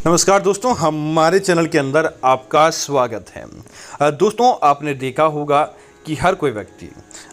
नमस्कार दोस्तों, हमारे चैनल के अंदर आपका स्वागत है। दोस्तों, आपने देखा होगा कि हर कोई व्यक्ति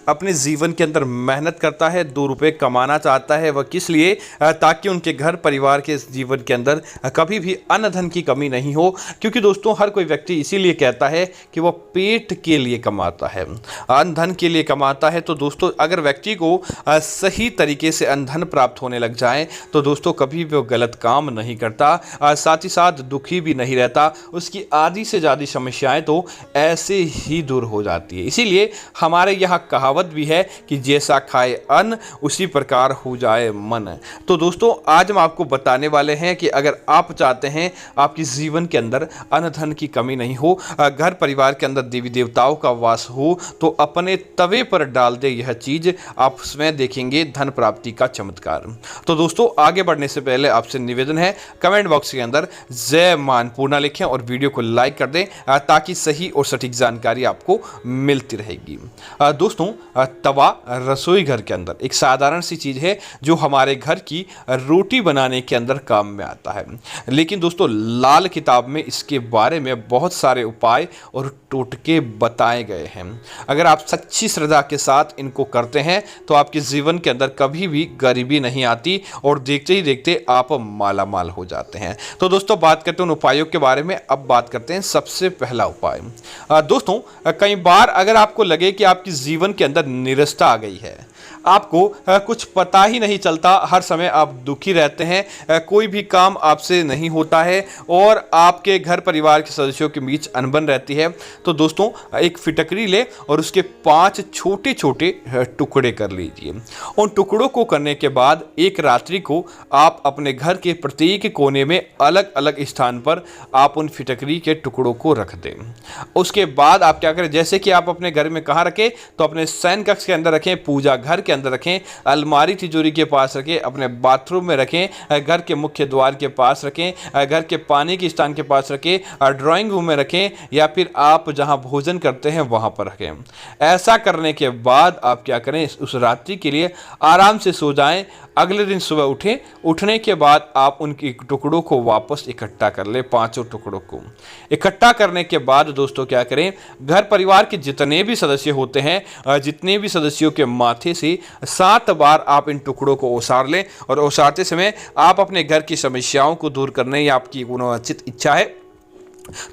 अपने जीवन के अंदर मेहनत करता है, 2 रुपये कमाना चाहता है। वह किस लिए? ताकि उनके घर परिवार के जीवन के अंदर कभी भी अन्न धन की कमी नहीं हो। क्योंकि दोस्तों, हर कोई व्यक्ति इसीलिए कहता है कि वह पेट के लिए कमाता है, अन्न धन के लिए कमाता है। तो दोस्तों, अगर व्यक्ति को सही तरीके से अन्न धन प्राप्त होने लग जाए तो दोस्तों कभी भी वो गलत काम नहीं करता, साथ ही साथ दुखी भी नहीं रहता। उसकी आधी से ज़्यादा समस्याएं तो ऐसे ही दूर हो जाती है। इसीलिए हमारे यहाँ कहावत भी है कि जैसा खाए अन्न उसी प्रकार हो जाए मन। तो दोस्तों, आज हम आपको बताने वाले हैं कि अगर आप चाहते हैं आपके जीवन के अंदर अन्न धन की कमी नहीं हो, घर परिवार के अंदर देवी देवताओं का वास हो, तो अपने तवे पर डाल दे यह चीज, आप उसमें देखेंगे धन प्राप्ति का चमत्कार। तो दोस्तों, आगे बढ़ने से पहले आपसे निवेदन है, कमेंट बॉक्स के अंदर जय मां अन्नपूर्णा लिखें और वीडियो को लाइक कर दें ताकि सही और सटीक जानकारी आपको मिलती रहेगी। दोस्तों, तवा रसोई घर के अंदर एक साधारण सी चीज़ है जो हमारे घर की रोटी बनाने के अंदर काम में आता है। लेकिन दोस्तों, लाल किताब में इसके बारे में बहुत सारे उपाय और टोटके बताए गए हैं। अगर आप सच्ची श्रद्धा के साथ इनको करते हैं तो आपके जीवन के अंदर कभी भी गरीबी नहीं आती और देखते ही देखते आप माला माल हो जाते हैं। तो दोस्तों, बात करते हैं उन उपायों के बारे में। अब बात करते हैं सबसे पहला उपाय। दोस्तों, कई बार अगर आपको लगे कि आपके जीवन के अंदर निराशा आ गई है, आपको कुछ पता ही नहीं चलता, हर समय आप दुखी रहते हैं, कोई भी काम आपसे नहीं होता है और आपके घर परिवार के सदस्यों के बीच अनबन रहती है, तो दोस्तों एक फिटकरी ले और उसके 5 छोटे छोटे टुकड़े कर लीजिए। उन टुकड़ों को करने के बाद एक रात्रि को आप अपने घर के प्रत्येक कोने में अलग अलग स्थान पर आप उन फिटकरी के टुकड़ों को रख दें। उसके बाद आप क्या करें, जैसे कि आप अपने घर में कहाँ रखें, तो अपने शयन कक्ष के अंदर रखें, पूजा घर के अंदर रखें, अलमारी तिजोरी के पास रखें, अपने बाथरूम में रखें, घर के मुख्य द्वार के पास रखें, घर के पानी के स्थान के पास रखें, ड्राइंग रूम में रखें, या फिर आप जहां भोजन करते हैं वहां पर रखें। ऐसा करने के बाद आप क्या करें, उस रात्रि के लिए आराम से सो जाएं। अगले दिन सुबह उठें, उठने के बाद आप उनके टुकड़ों को वापस इकट्ठा कर लें। 5 टुकड़ों को इकट्ठा करने के बाद दोस्तों क्या करें, घर परिवार के जितने भी सदस्य होते हैं, जितने भी सदस्यों के माथे से 7 बार आप इन टुकड़ों को ओसार लें। और ओसारते समय आप अपने घर की समस्याओं को दूर करने या आपकी उचित इच्छा है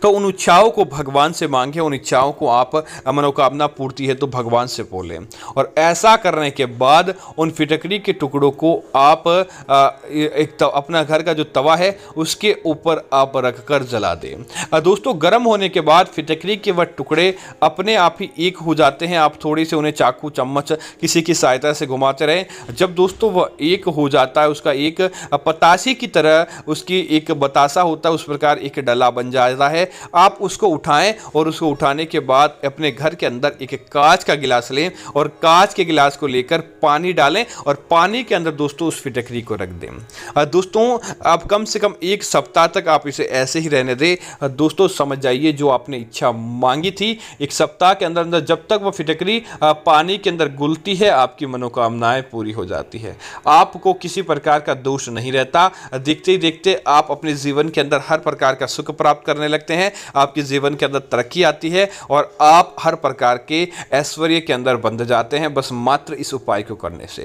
तो उन इच्छाओं को भगवान से मांगे, उन इच्छाओं को आप मनोकामना पूर्ति है तो भगवान से बोलें। और ऐसा करने के बाद उन फिटकरी के टुकड़ों को आप अपना घर का जो तवा है उसके ऊपर आप रखकर जला दें। दोस्तों, गर्म होने के बाद फिटकरी के वह टुकड़े अपने आप ही एक हो जाते हैं। आप थोड़ी से उन्हें चाकू चम्मच किसी की सहायता से घुमाते रहें। जब दोस्तों वह एक हो जाता है, उसका एक पतासे की तरह उसकी एक बतासा होता है, उस प्रकार एक डला बन जाता है। आप उसको उठाएं और उसको उठाने के बाद अपने घर के अंदर एक कांच का गिलास लें और कांच के गिलास को लेकर पानी डालें और पानी के अंदर दोस्तों उस फिटकरी को रख दें। दोस्तों, आप कम से कम 1 सप्ताह तक आप इसे ऐसे ही रहने दें। दोस्तों, समझ जाइए जो आपने इच्छा मांगी थी, 1 सप्ताह के अंदर अंदर जब तक वो फिटकरी पानी के अंदर घुलती है, आपकी मनोकामनाएं पूरी हो जाती है। आपको किसी प्रकार का दोष नहीं रहता। देखते ही देखते आप अपने जीवन के अंदर हर प्रकार का सुख प्राप्त करने लगते हैं, आपके जीवन के अंदर तरक्की आती है और आप हर प्रकार के ऐश्वर्य के अंदर बंध जाते हैं, बस मात्र इस उपाय को करने से।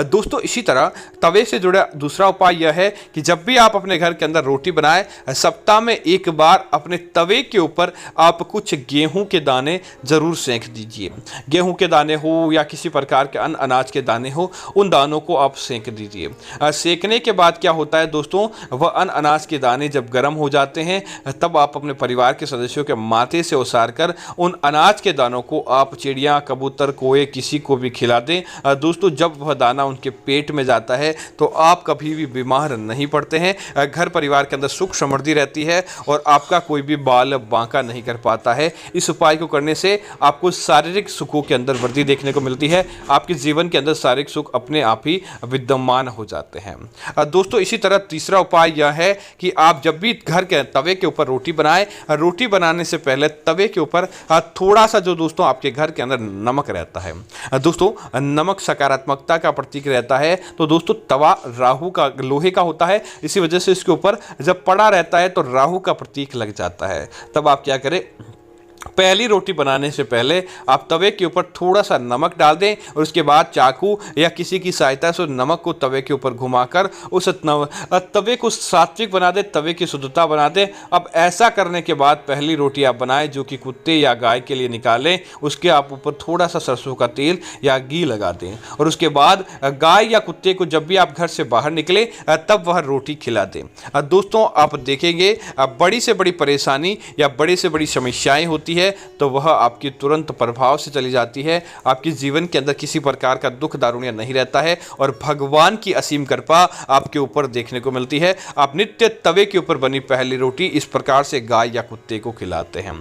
दोस्तों, इसी तरह तवे से जुड़ा दूसरा उपाय यह है कि जब भी आप अपने घर के अंदर रोटी बनाएं, सप्ताह में 1 बार अपने तवे के ऊपर आप कुछ गेहूं के दाने जरूर सेंक दीजिए। गेहूं के दाने हो या किसी प्रकार के अन्य अनाज के दाने हो, उन दानों को आप सेंक दीजिए। सेंकने के बाद क्या होता है दोस्तों, वह अन्य अनाज के दाने जब गर्म हो जाते हैं तब आप अपने परिवार के सदस्यों के माथे से ओसार कर उन अनाज के दानों को आप चिड़िया, कबूतर, कोए किसी को भी खिला दें। दोस्तों, जब वह दाना उनके पेट में जाता है तो आप कभी भी बीमार नहीं पड़ते हैं। घर परिवार के अंदर सुख समृद्धि रहती है और आपका कोई भी बाल बांका नहीं कर पाता है। इस उपाय को करने से आपको शारीरिक सुखों के अंदर वृद्धि देखने को मिलती है। आपके जीवन के अंदर शारीरिक सुख अपने आप ही विद्यमान हो जाते हैं। दोस्तों, इसी तरह तीसरा उपाय यह है कि आप जब भी घर के तवे के ऊपर रोटी बनाए। रोटी बनाने से पहले तवे के ऊपर थोड़ा सा जो दोस्तों आपके घर के अंदर नमक रहता है, दोस्तों नमक सकारात्मकता का प्रतीक रहता है। तो दोस्तों तवा राहु का, लोहे का होता है, इसी वजह से इसके ऊपर जब पड़ा रहता है तो राहु का प्रतीक लग जाता है। तब आप क्या करें, पहली रोटी बनाने से पहले आप तवे के ऊपर थोड़ा सा नमक डाल दें और उसके बाद चाकू या किसी की सहायता से नमक को तवे के ऊपर घुमाकर उस तवे को सात्विक बना दें, तवे की शुद्धता बना दें। अब ऐसा करने के बाद पहली रोटी आप बनाएं जो कि कुत्ते या गाय के लिए निकालें, उसके आप ऊपर थोड़ा सा सरसों का तेल या घी लगा दें और उसके बाद गाय या कुत्ते को जब भी आप घर से बाहर निकले तब वह रोटी खिला दें। दोस्तों आप देखेंगे बड़ी से बड़ी परेशानी या बड़ी से बड़ी समस्याएं होती है तो वह आपकी तुरंत प्रभाव से चली जाती है। आपके जीवन के अंदर किसी प्रकार का दुख दारुण्य नहीं रहता है और भगवान की असीम कृपा आपके ऊपर देखने को मिलती है। आप नित्य तवे के ऊपर बनी पहली रोटी इस प्रकार से गाय या कुत्ते को खिलाते हैं।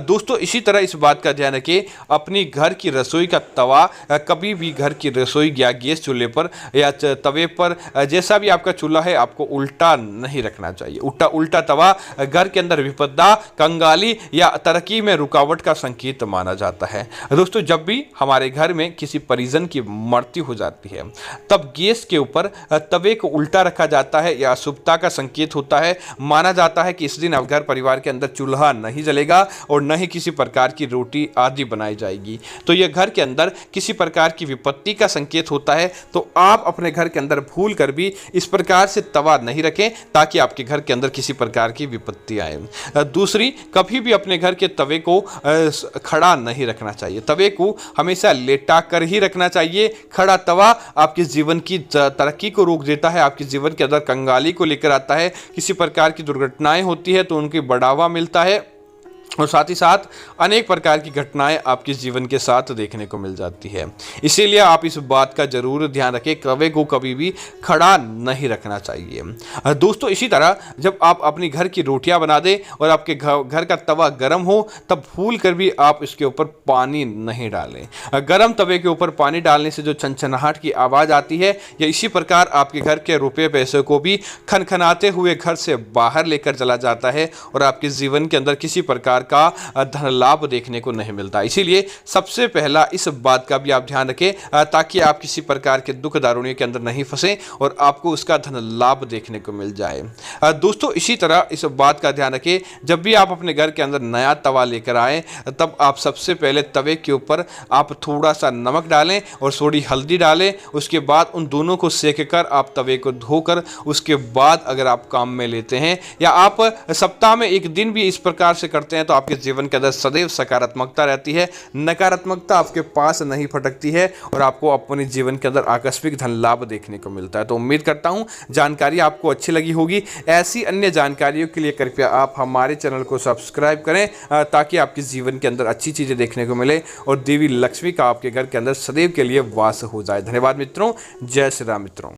दोस्तों इसी तरह इस बात का ध्यान रखें, अपनी घर की रसोई का तवा कभी भी घर की रसोई या गैस चूल्हे पर या तवे पर, जैसा भी आपका चूल्हा है, आपको उल्टा नहीं रखना चाहिए। उल्टा तवा घर के अंदर विपदा, कंगाली या तरक्की में रुकावट का संकेत माना जाता है। दोस्तों जब भी हमारे घर में किसी परिजन की मृत्यु हो जाती है तब गैस के ऊपर तवे को उल्टा रखा जाता है, यह अशुभता का संकेत होता है। माना जाता है कि इस दिन अब घर परिवार के अंदर चूल्हा नहीं जलेगा और न ही किसी प्रकार की रोटी आदि बनाई जाएगी। तो यह घर के अंदर किसी प्रकार की विपत्ति का संकेत होता है। तो आप अपने घर के अंदर भूल कर भी इस प्रकार से तवा नहीं रखें ताकि आपके घर के अंदर किसी प्रकार की विपत्ति आए। दूसरी, कभी भी अपने घर के तवे को खड़ा नहीं रखना चाहिए, तवे को हमेशा लेटा कर ही रखना चाहिए। खड़ा तवा आपके जीवन की तरक्की को रोक देता है, आपके जीवन के अंदर कंगाली को लेकर आता है। किसी प्रकार की दुर्घटनाएं होती है तो उनकी बढ़ावा मिलता है और साथ ही साथ अनेक प्रकार की घटनाएं आपके जीवन के साथ देखने को मिल जाती है। इसीलिए आप इस बात का जरूर ध्यान रखें, तवे को कभी भी खड़ा नहीं रखना चाहिए। दोस्तों इसी तरह जब आप अपनी घर की रोटियां बना दें और आपके घर का तवा गर्म हो तब भूल कर भी आप इसके ऊपर पानी नहीं डालें। गर्म तवे के ऊपर पानी डालने से जो छनछनाहट की आवाज़ आती है या इसी प्रकार आपके घर के रुपये पैसे को भी खनखनाते हुए घर से बाहर लेकर चला जाता है और आपके जीवन के अंदर किसी प्रकार का धन लाभ देखने को नहीं मिलता। इसीलिए सबसे पहला इस बात का भी आप ध्यान रखें ताकि आप किसी प्रकार के दुख दारुण्य के अंदर नहीं फंसे और आपको उसका धन लाभ देखने को मिल जाए। दोस्तों इसी तरह इस बात का ध्यान रखें, जब भी आप अपने घर के अंदर नया तवा लेकर आए तब आप सबसे पहले तवे के ऊपर आप थोड़ा सा नमक डालें और थोड़ी हल्दी डालें। उसके बाद उन दोनों को सेक कर आप तवे को धोकर उसके बाद अगर आप काम में लेते हैं या आप सप्ताह में एक दिन भी इस प्रकार से करते हैं तो आपके जीवन के अंदर सदैव सकारात्मकता रहती है, नकारात्मकता आपके पास नहीं फटकती है और आपको अपने जीवन के अंदर आकस्मिक धन लाभ देखने को मिलता है। तो उम्मीद करता हूं जानकारी आपको अच्छी लगी होगी। ऐसी अन्य जानकारियों के लिए कृपया आप हमारे चैनल को सब्सक्राइब करें ताकि आपके जीवन के अंदर अच्छी चीज़ें देखने को मिले और देवी लक्ष्मी का आपके घर के अंदर सदैव के लिए वास हो जाए। धन्यवाद मित्रों, जय श्री राम मित्रों।